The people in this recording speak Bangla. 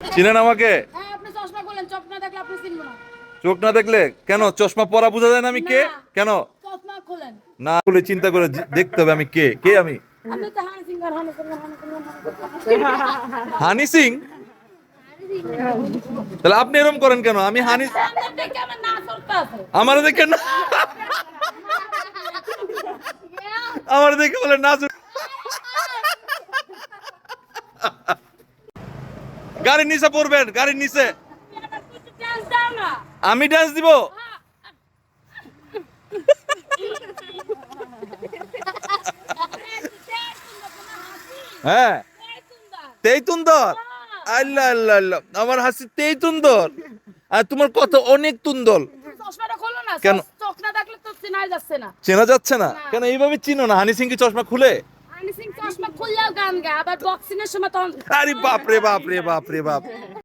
চিনেন আমাকে? হ্যাঁ, আপনি চশমা খুলেন, চোখ না দেখলে আপনি চিনব না। চোখ না দেখলে কেন? চশমা পরা বোঝা যায় না আমি কে? না। কেন চশমা খুলেন। না খুলে চিন্তা করে দেখতে হবে আমি কে? কে আমি? আপনি তো হানি সিঙ্গার, হানি সিঙ্গার, হানি সিঙ্গার। হানি সিং? তাহলে আপনি এরকম করেন কেন? আমি হানি আপনার দেখে আমার না চলতে আছে। আমার দেখে না, আমার দেখে বলে নাচ। গাড়ির নিচে পড়বেন, গাড়ির নিচে। আমার কিছু চান্স দাও না। আমি ডান্স দিব? হ্যাঁ, তেইতুন্দর। আল্লাহ আল্লাহ আল্লাহ, আমার হাসি তেইতুন্দর আর তোমার কথা অনেক তুন্দল। চশমাটা খোলো না, কেন? চোখ না দেখলে তো চেনাই যাচ্ছে না। চেনা যাচ্ছে না না। কেন? এইভাবে চিনো না? হানি সিং কি চশমা খুলে? হানি সিং চশমা খুললেও গান গায়, আবার বক্সিং এর সময় তখন আরে বাপ রে বাপ রে বাপ রে বাপ।